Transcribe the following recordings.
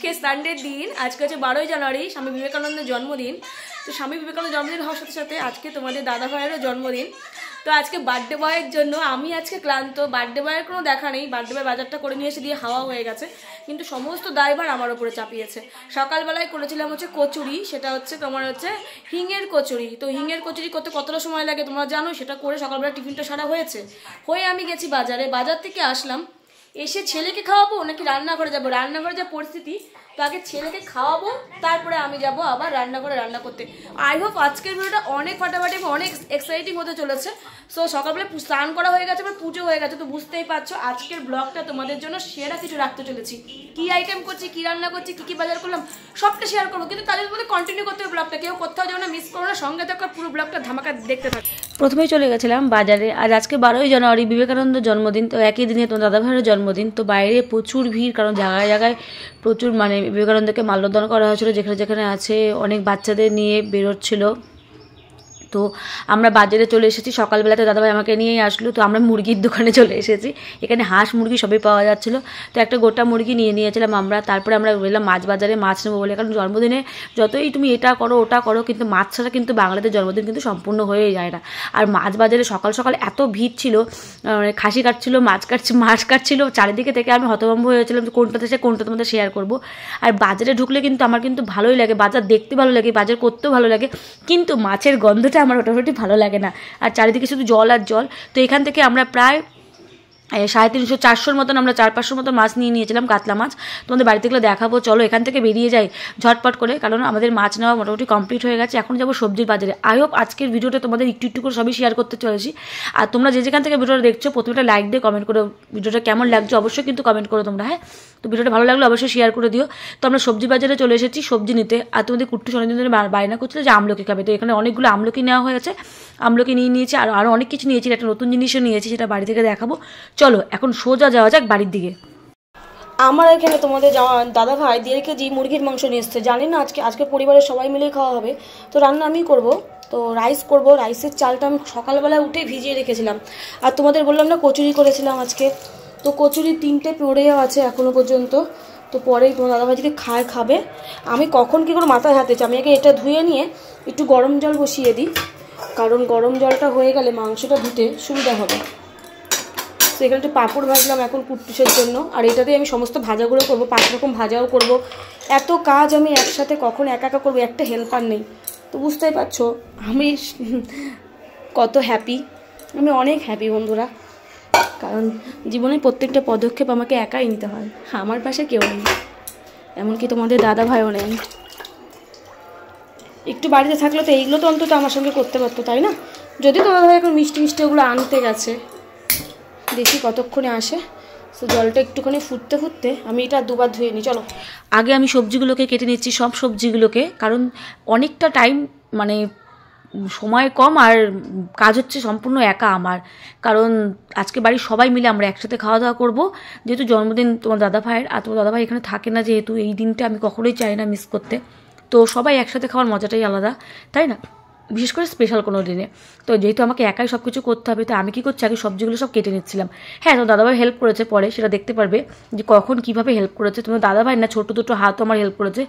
আজকে সানডের দিন, আজকে হচ্ছে 12ই জানুয়ারি, স্বামী বিবেকানন্দের জন্মদিন। তো স্বামী বিবেকানন্দের জন্মদিন হওয়ার সাথে সাথে আজকে তোমাদের দাদা ভাইয়েরও জন্মদিন। তো আজকে বার্থডে বয়ের জন্য আমি আজকে ক্লান্ত। বার্থডে বয়ের কোনো দেখা নেই, বার্থডে বয় বাজারটা করে নিয়ে এসে দিয়ে হাওয়া হয়ে গেছে, কিন্তু সমস্ত দায়ভার আমার উপরে চাপিয়েছে। সকালবেলায় করেছিলাম হচ্ছে কচুরি, সেটা হচ্ছে তোমার হচ্ছে হিঙের কচুরি। তো হিঙের কচুরি করতে কতটা সময় লাগে তোমরা জানো, সেটা করে সকালবেলা টিফিনটা সারা হয়ে আমি গেছি বাজারে। বাজার থেকে আসলাম, এসে ছেলেকে খাওয়াবো নাকি রান্নাঘরে যাবো, রান্নাঘরে যা পরিস্থিতি, তো আগে ছেলেকে খাওয়াবো তারপরে আমি যাব আবার রান্নাঘরে রান্না করতে। আই হোপ আজকের ভিডিওটা অনেক ফাটাফাটি এবং অনেক এক্সাইটিং হতে চলেছে। সো সকালবেলা স্নান করা হয়ে গেছে, এবার পুজো হয়ে গেছে, তো বুঝতেই পারছো আজকের ব্লগটা তোমাদের জন্য সেরা কিছু রাখতে চলেছি। কি আইটেম করছি, কি রান্না করছি, কি কি বাজার করলাম, সবটা শেয়ার করবো, কিন্তু তাদের মধ্যে কন্টিনিউ করতে হবে ব্লগটা। কেউ কোথাও যেন মিস করো না, সঙ্গে থাকার পুরো ব্লগটা ধামাকা দেখতে থাকো। প্রথমেই চলে গেছিলাম বাজারে। আর আজকে 12ই জানুয়ারি বিবেকানন্দ জন্মদিন, তো একই দিনে তোমার দাদা ভাইয়ের জন্মদিন। তো বাইরে প্রচুর ভিড়, কারণ জায়গায় জায়গায় প্রচুর মানে বিবেকানন্দকে মাল্যদান করা হয়েছিল, যেখানে যেখানে আছে অনেক বাচ্চাদের নিয়ে বেরোচ্ছিল। তো আমরা বাজারে চলে এসেছি, সকালবেলাতে দাদাভাই আমাকে নিয়েই আসলো। তো আমরা মুরগির দোকানে চলে এসেছি, এখানে হাঁস মুরগি সবই পাওয়া যাচ্ছিলো। তো একটা গোটা মুরগি নিয়েছিলাম আমরা। তারপরে আমরা গেলাম মাছ বাজারে, মাছ নেবো বলে, কারণ জন্মদিনে যতই তুমি এটা করো ওটা করো, কিন্তু মাছ ছাড়া কিন্তু বাংলাদেশের জন্মদিন কিন্তু সম্পূর্ণ হয়ে যায় না। আর মাছ বাজারে সকাল সকাল এত ভিড় ছিল, খাসি কাটছিল, মাছ কাটছিল, চারিদিকে থেকে আমি হতভম্ব হয়েছিলাম যে কোনটাতে সে কোনটা তোমাদের শেয়ার করবো। আর বাজারে ঢুকলে কিন্তু আমার কিন্তু ভালোই লাগে, বাজার দেখতে ভালো লাগে, বাজার করতেও ভালো লাগে, কিন্তু মাছের গন্ধটা আমার মোটামুটি ভালো লাগে না। আর চারিদিকে শুধু জল আর জল। তো এখান থেকে আমরা প্রায় 350-400 মতন, আমরা 400-500 মতন মাছ নিয়েছিলাম, কাতলা মাছ। তোমাদের বাড়িতে গেলে দেখাবো, চলো এখান থেকে বেরিয়ে যাই ঝটপট করে, কারণ আমাদের মাছ নেওয়া মোটামুটি কমপ্লিট হয়ে গেছে। এখন যাবো সবজির বাজারে। আই হোপ আজকের ভিডিওটা তোমাদের একটু একটু করে সবই শেয়ার করতে চলেছি। আর তোমরা যেখান থেকে ভিডিওটা দেখছো প্রথমে লাইক দিয়ে কমেন্ট করো, ভিডিওটা কেমন লাগছে অবশ্যই কিন্তু কমেন্ট করো তোমরা। হ্যাঁ, তো ভিডিওটা ভালো লাগলে অবশ্যই শেয়ার করে দিও। তো আমরা সবজি বাজারে চলে এসেছি সবজি নিতে। আর তোমাদের কুট্টু অনেকদিন ধরে বায়না করছিল যে আমলকি খাবে, তো এখানে অনেকগুলো আমলকি নেওয়া হয়েছে, আমলকি নিয়েছি, আর আরও অনেক কিছু নিয়েছি, একটা নতুন জিনিসও নিয়েছি, সেটা বাড়ি থেকে দেখাবো। চলো এখন সোজা যাওয়া যাক বাড়ির দিকে। আমার এখানে তোমাদের দাদা ভাই 1.5 কেজি মুরগির মাংস নিয়ে এসছে। জানি না আজকে পরিবারের সবাই মিলেই খাওয়া হবে, তো রান্না আমি করব। তো রাইস করব, রাইসের চালটা আমি সকালবেলা উঠে ভিজিয়ে রেখেছিলাম। আর তোমাদের বললাম না কচুরি করেছিলাম আজকে, তো কচুরি 3টে পড়েও আছে এখনও পর্যন্ত। তো পরেই তোমার দাদাভাই যদি খাবে, আমি কখন কী করে মাথায় হাতেছি, আমি আগে এটা ধুয়ে নিয়ে একটু গরম জল বসিয়ে দিই, কারণ গরম জলটা হয়ে গেলে মাংসটা ধুতে সুবিধা হবে। তো এখানে একটু পাঁপড় ভাজলাম এখন কুট্টুসের জন্য, আর এটাতে আমি সমস্ত ভাজাগুলো করবো, 5 রকম ভাজাও করব। এত কাজ আমি একসাথে কখন একা করবো, একটা হেল্পার নেই। তো বুঝতেই পারছো আমি কত হ্যাপি, আমি অনেক হ্যাপি বন্ধুরা, কারণ জীবনের প্রত্যেকটা পদক্ষেপ আমাকে একাই নিতে হয়, আমার পাশে কেউ নেই, এমনকি তোমাদের দাদা ভাইও নেই। একটু বাড়িতে থাকলে তো এইগুলো তো অন্তত আমার সঙ্গে করতে পারতো, তাই না? যদি তোমার দাদা এখন মিষ্টি ওগুলো আনতে গেছে, দেখি কতক্ষণে আসে। তো জলটা একটুখানি ফুটতে আমি এটা 2বার ধুয়ে নিই। চলো আগে আমি সবজিগুলোকে কেটে নিচ্ছি, সব সবজিগুলোকে, কারণ অনেকটা টাইম মানে সময় কম, আর কাজ হচ্ছে সম্পূর্ণ একা আমার, কারণ আজকে বাড়ির সবাই মিলে আমরা একসাথে খাওয়া দাওয়া করবো, যেহেতু জন্মদিন তোমার দাদা ভাইয়ের। আর তোমার দাদা ভাই এখানে থাকে না, যেহেতু এই দিনটা আমি কখনোই চাই না মিস করতে। তো সবাই একসাথে খাওয়ার মজাটাই আলাদা, তাই না? বিশেষ করে স্পেশাল কোনো দিনে। তো যেহেতু আমাকে একাই সব কিছু করতে হবে, তো আমি কী করছি, আগে সবজিগুলো সব কেটে নিচ্ছিলাম। হ্যাঁ, তো দাদাভাই হেল্প করেছে, পরে সেটা দেখতে পারবে যে কখন কীভাবে হেল্প করেছে। তোমার দাদাভাই না ছোটো দুটো হাতও আমার হেল্প করেছে,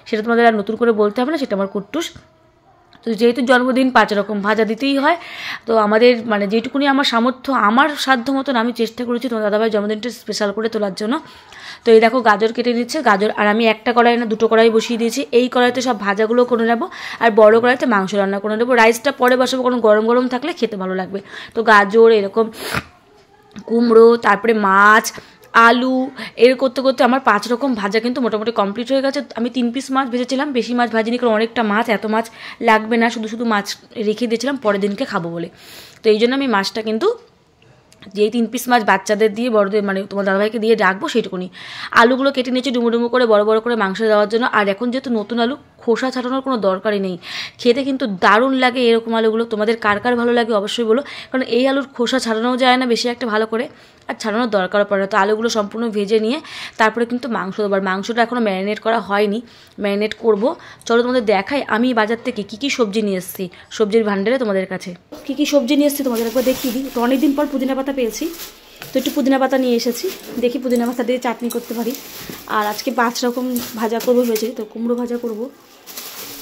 সেটা তোমাদের আর নতুন করে বলতে হবে না, সেটা আমার কুট্টুস। তো যেহেতু জন্মদিন 5 রকম ভাজা দিতেই হয়, তো আমাদের মানে যেটুকুনি আমার সামর্থ্য, আমার সাধ্য মতন আমি চেষ্টা করেছি তোমার দাদাভাই জন্মদিনটা স্পেশাল করে তোলার জন্য। তো এই দেখো গাজর কেটে নিচ্ছে, গাজর, আর আমি একটা কড়াই না 2টো কড়াই বসিয়ে দিয়েছি। এই কড়াইতে সব ভাজাগুলো করে নেবো, আর বড় কড়াইতে মাংস রান্না করে নেবো। রাইসটা পরে বসাবো, কারণ গরম গরম থাকলে খেতে ভালো লাগবে। তো গাজর, এরকম কুমড়ো, তারপরে মাছ, আলু, এর করতে করতে আমার 5 রকম ভাজা কিন্তু মোটামুটি কমপ্লিট হয়ে গেছে। আমি 3 পিস মাছ ভেজেছিলাম, বেশি মাছ ভাজিনি, কারণ অনেকটা মাছ, এত মাছ লাগবে না, শুধু মাছ রেখে দিয়েছিলাম পরের দিনকে খাবো বলে। তো এই জন্য আমি মাছটা কিন্তু যেই 3 পিস মাছ বাচ্চাদের দিয়ে বড়দের মানে তোমার দাদাভাইকে দিয়ে রাখবো সেইটুকুনি। আলুগুলো কেটে নিয়েছি ডুমো করে বড় বড় করে মাংস দেওয়ার জন্য। আর এখন যেহেতু নতুন আলু, খোসা ছাড়ানোর কোনো দরকারই নেই, খেতে কিন্তু দারুণ লাগে এরকম আলুগুলো। তোমাদের কার কার ভালো লাগে অবশ্যই বলো, কারণ এই আলুর খোসা ছাড়ানোও যায় না বেশি একটা ভালো করে, আর ছাড়ানোর দরকারও পড়ে না। তো আলুগুলো সম্পূর্ণ ভেজে নিয়ে তারপরে কিন্তু মাংস দেবো। আর মাংসটা এখনও ম্যারিনেট করা হয়নি, ম্যারিনেট করবো। চলো তোমাদের দেখাই আমি বাজার থেকে কী সবজি নিয়ে এসেছি, সবজির ভান্ডারে তোমাদের কাছে কী সবজি নিয়ে এসেছি তোমাদের একবার দেখিয়ে দিই। তো অনেকদিন পর পুদিনা পাতা পেয়েছি, তো একটু পুদিনা পাতা নিয়ে এসেছি, দেখি পুদিনা পাতা দিয়ে চাটনি করতে পারি। আর আজকে 5 রকম ভাজা করবো হয়েছে, তো কুমড়ো ভাজা করব।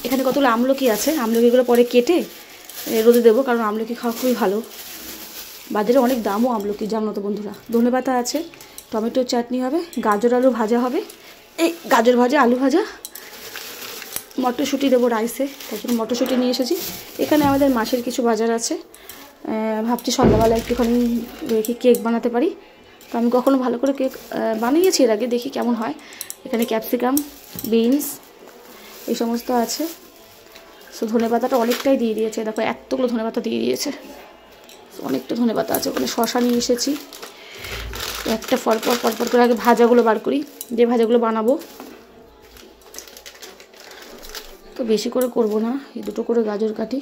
এখানে কতগুলো আমলকি আছে, আমলকিগুলো পরে কেটে রোদে দেবো, কারণ আমলকি খাওয়া খুবই ভালো। বাজারে অনেক দামও আমলকি, জানো তো বন্ধুরা। ধনে পাতা আছে, টমেটোর চাটনি হবে, গাজর আলু ভাজা হবে, এই গাজর ভাজা আলু ভাজা, মটরশুঁটি দেবো রাইসে, তার জন্য মটরশুঁটি নিয়ে এসেছি। এখানে আমাদের মাসের কিছু বাজার আছে। ভাবছি সন্ধ্যাবেলা একটুখানি দেখি কেক বানাতে পারি। তো আমি কখনো ভালো করে কেক বানিয়েছি এর আগে, দেখি কেমন হয়। এখানে ক্যাপসিকাম, বিনস এই সমস্ত আছে। সো ধনে পাতাটা অনেকটাই দিয়ে দিয়েছে, দেখো এতগুলো ধনে পাতা দিয়ে দিয়েছে, অনেকটা ধনে পাতা আছে। ওখানে শশা নিয়ে এসেছি, একটা পরপর করে আগে ভাজাগুলো বার করি, যে ভাজাগুলো বানাবো। তো বেশি করে করব না, এই দুটো করে গাজর কাটি।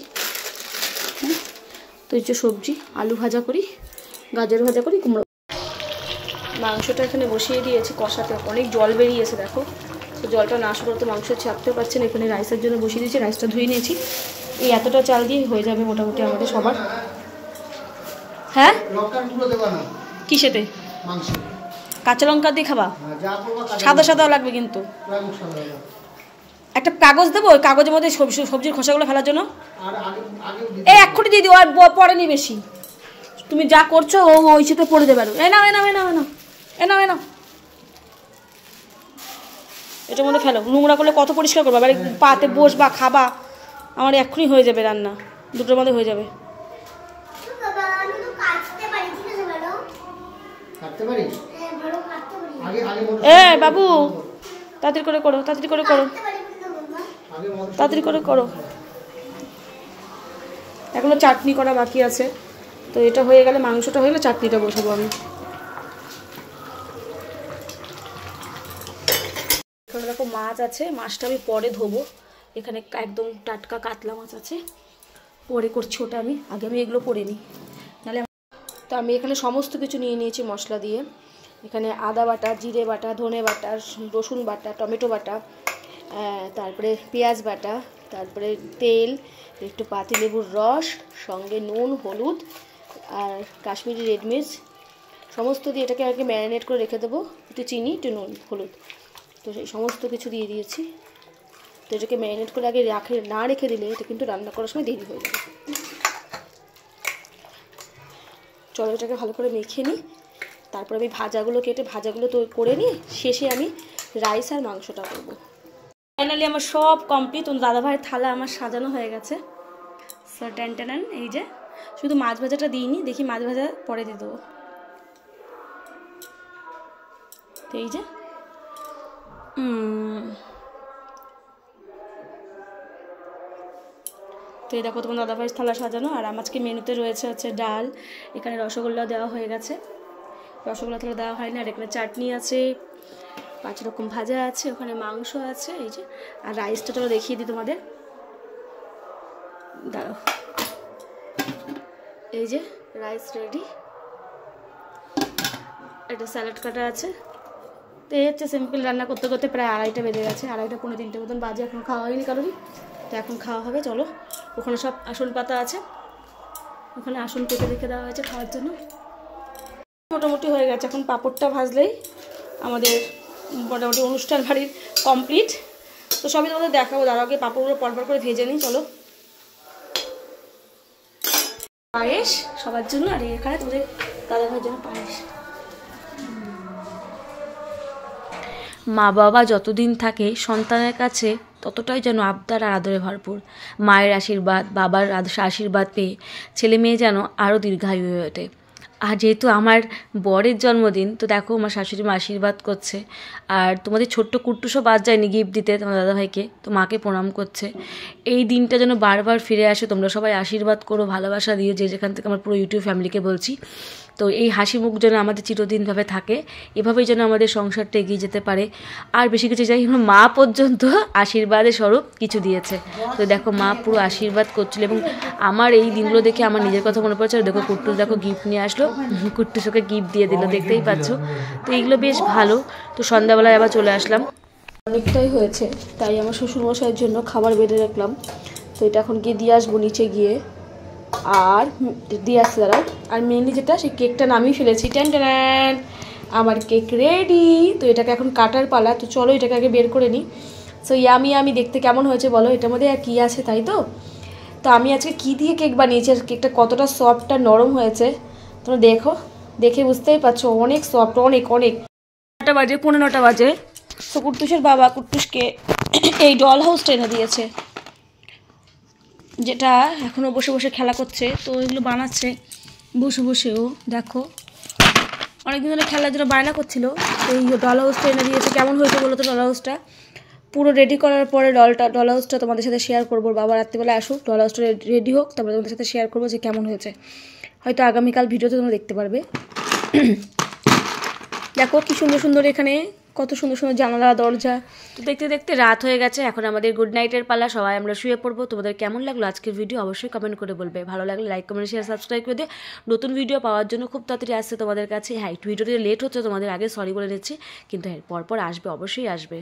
হ্যাঁ, তো এই যে সবজি আলু ভাজা করি, গাজর ভাজা করি, কুমড়ো। মাংসটা এখানে বসিয়ে দিয়েছি কষাতে, অনেক জল বেরিয়েছে দেখো। তো জলটা না আসলে তো মাংস ছাড়তে পারছে না। এখানে রাইসের জন্য বসিয়ে দিয়েছি, রাইসটা ধুয়ে নিয়েছি। এই এতটা চাল দিয়ে হয়ে যাবে মোটামুটি আমাদের সবার। হ্যাঁ, কিসেতে? কাঁচা লঙ্কা দিয়ে খাবা? সাদা সাদাও লাগবে কিন্তু। একটা কাগজ দেবো, ওই কাগজের মধ্যে সবজির খোসাগুলো ফেলার জন্য। এই এক্ষুনি দিয়ে দিও, আর পরে নি বেশি। তুমি যা করছো ও ওই সাথে পড়ে দেবে। এ নাও এ নাও এ নাও এ নাও এ নাও এ নাও, এটার মধ্যে ফেলো। নোংরা করলে কত পরিষ্কার করবা, এবারে পাতে বসবা খাবা, আমার এক্ষুনি হয়ে যাবে রান্না, দুটোর মধ্যে হয়ে যাবে। এ বাবু তাড়াতাড়ি করে করো, তাড়াতাড়ি করে করো, তাড়াতাড়ি করে করো। এখনো চাটনি করা বাকি আছে, তো এটা হয়ে গেলে, মাংসটা হয়ে গেলে চাটনিটা বসাবো আমি। এখানে দেখো মাছ আছে, মাছটা আমি পরে ধোবো। এখানে একদম টাটকা কাতলা মাছ আছে, পরে করছি ওটা আমি, আগে আমি এগুলো করে নিই নাহলে। তো আমি এখানে সমস্ত কিছু নিয়ে নিয়েছি মশলা দিয়ে। এখানে আদা বাটা, জিরে বাটা, ধনে বাটা, রসুন বাটা, টমেটো বাটা, তারপরে পেঁয়াজ বাটা, তারপরে তেল, একটু পাতিলেবুর রস, সঙ্গে নুন, হলুদ আর কাশ্মীরি রেড মির্চ সমস্ত দিয়ে এটাকে আগে ম্যারিনেট করে রেখে দেবো। একটু চিনি, একটু নুন, হলুদ, তো সেই সমস্ত কিছু দিয়ে দিয়েছি। তো এটাকে ম্যারিনেট করে আগে না রেখে দিলে এটা কিন্তু রান্না করার সময় দেরি হয়ে যাবে। চলো এটাকে ভালো করে মেখে নিই, তারপর আমি ভাজাগুলো কেটে ভাজাগুলো তো করে নিই, শেষে আমি রাইস আর মাংসটা করবো। ফাইনালি আমার সব কমপ্লিট। দাদাভাইয়ের থালা আমার সাজানো হয়ে গেছে। সো টেন এই যে, শুধু মাছ ভাজাটা দিইনি, দেখি মাছ ভাজা পরে দিয়ে দেবো। তো এই যে তো এই দেখো তোমার দাদাভাইয়ের থালা সাজানো। আর আজকে মেনুতে রয়েছে হচ্ছে ডাল, এখানে রসগোল্লা দেওয়া হয়ে গেছে, রসগোল্লা থালা দেওয়া হয়নি। আর এখানে চাটনি আছে, 5 রকম ভাজা আছে, ওখানে মাংস আছে, এই যে। আর রাইসটা তো দেখিয়ে দিই তোমাদের, দাঁড়াও, এই যে রাইস রেডি। এটা স্যালাড কাটা আছে। তো এই হচ্ছে সিম্পল রান্না করতে করতে প্রায় 2:30 বেজে গেছে, 2:30 পৌনে 3টে মতন বাজে। এখন খাওয়া হয়নি কারোরই, তো এখন খাওয়া হবে। চলো, ওখানে সব আসন পাতা আছে, ওখানে আসন পেতে রেখে দেওয়া হয়েছে খাওয়ার জন্য। মোটামুটি হয়ে গেছে, এখন পাঁপড়টা ভাজলেই আমাদের মোটামুটি অনুষ্ঠান বাড়ির কমপ্লিট। তো সবই তোমাদের দেখাবো, তার আগে পাঁপড়গুলো পরপর করে ভেজে নিই। চলো, পায়েস সবার জন্য, আর এখানে তোমাদের দাদাভাইয়ের জন্য পায়েস। মা বাবা যতদিন থাকে সন্তানের কাছে ততটাই যেন আবদার আর আদরে ভরপুর। মায়ের আশীর্বাদ, বাবার আশীর্বাদ পেয়ে ছেলে মেয়ে যেন আরও দীর্ঘায়ু হয়ে ওঠে। আর যেহেতু আমার বরের জন্মদিন, তো দেখো আমার শাশুড়ি মা আশীর্বাদ করছে। আর তোমাদের ছোট্ট কুট্টুসও বাদ যায়নি গিফট দিতে তোমার দাদাভাইকে, তো মাকে প্রণাম করছে। এই দিনটা যেন বারবার ফিরে আসে, তোমরা সবাই আশীর্বাদ করো, ভালোবাসা দিও, যে যেখান থেকে আমার পুরো ইউটিউব ফ্যামিলিকে বলছি। তো এই হাসি মুখ যেন আমাদের চিরদিনভাবে থাকে, এভাবেই যেন আমাদের সংসারটা এগিয়ে যেতে পারে। আর বেশি কিছু চাই, মা পর্যন্ত আশীর্বাদের স্বরূপ কিছু দিয়েছে। তো দেখো মা পুরো আশীর্বাদ করছিল, এবং আমার এই দিনগুলো দেখে আমার নিজের কথা মনে পড়ছে। দেখো কুট্টুস দেখো গিফট নিয়ে আসলো, কুট্টুস ওকে গিফট দিয়ে দিল, দেখতেই পাচ্ছ। তো এইগুলো বেশ ভালো। তো সন্ধ্যাবেলায় আবার চলে আসলাম, অনেকটাই হয়েছে, তাই আমার শ্বশুরমশাইয়ের জন্য খাবার বেড়ে রাখলাম। তো এটা এখন গিয়ে দিয়ে আসবো নিচে গিয়ে। আর দিয়ে আসছে দাঁড়াও। আর মেনলি যেটা সেই কেকটা নামিয়ে ফেলেছি, ট্যান ট্যান, আমার কেক রেডি। তো এটাকে এখন কাটার পালা, তো চলো এটাকে আগে বের করে নিই। সো ইয়ামি দেখতে কেমন হয়েছে বলো, এটার মধ্যে আর কী আছে তাই তো। তো আমি আজকে কী দিয়ে কেক বানিয়েছি আর কেকটা কতটা সফট আর নরম হয়েছে তোমরা দেখে বুঝতেই পারছো, অনেক সফট, অনেক অনেক। 9টা বাজে, 9:15 বাজে। তো কুট্টুসের বাবা কুট্টুসকে এই ডল হাউসটা এনে দিয়েছে, যেটা এখনও বসে বসে খেলা করছে। তো এগুলো বানাচ্ছে বসে বসেও, দেখো অনেকদিন ধরে খেলার জন্য বায়না করছিল। তো এই ডল হাউসটা এনে দিয়েছে। কেমন হয়েছে বলো তো ডল হাউসটা? পুরো রেডি করার পরে ডল হাউসটা তোমাদের সাথে শেয়ার করবো। বাবা রাত্রিবেলা আসুক, ডল হাউসটা রেডি হোক, তারপরে তোমাদের সাথে শেয়ার করবো যে কেমন হয়েছে। হয়তো আগামীকাল ভিডিওতে তোমরা দেখতে পারবে। দেখো কি সুন্দর সুন্দর, এখানে কত সুন্দর সুন্দর জানালা দরজা। তো দেখতে দেখতে রাত হয়ে গেছে, এখন আমাদের গুড নাইটের পালা। সবাই আমরা শুয়ে পড়বো। তোমাদের কেমন লাগলো আজকের ভিডিও অবশ্যই কমেন্ট করে বলবে। ভালো লাগলে লাইক কমেন্ট শেয়ার সাবস্ক্রাইব করে দিয়ে নতুন ভিডিও পাওয়ার জন্য খুব তাড়াতাড়ি আসছে তোমাদের কাছে। হ্যাঁ, ভিডিওটি লেট হচ্ছে তোমাদের, আগে সরি বলে নিচ্ছি, কিন্তু হ্যাঁ পরপর আসবে, অবশ্যই আসবে।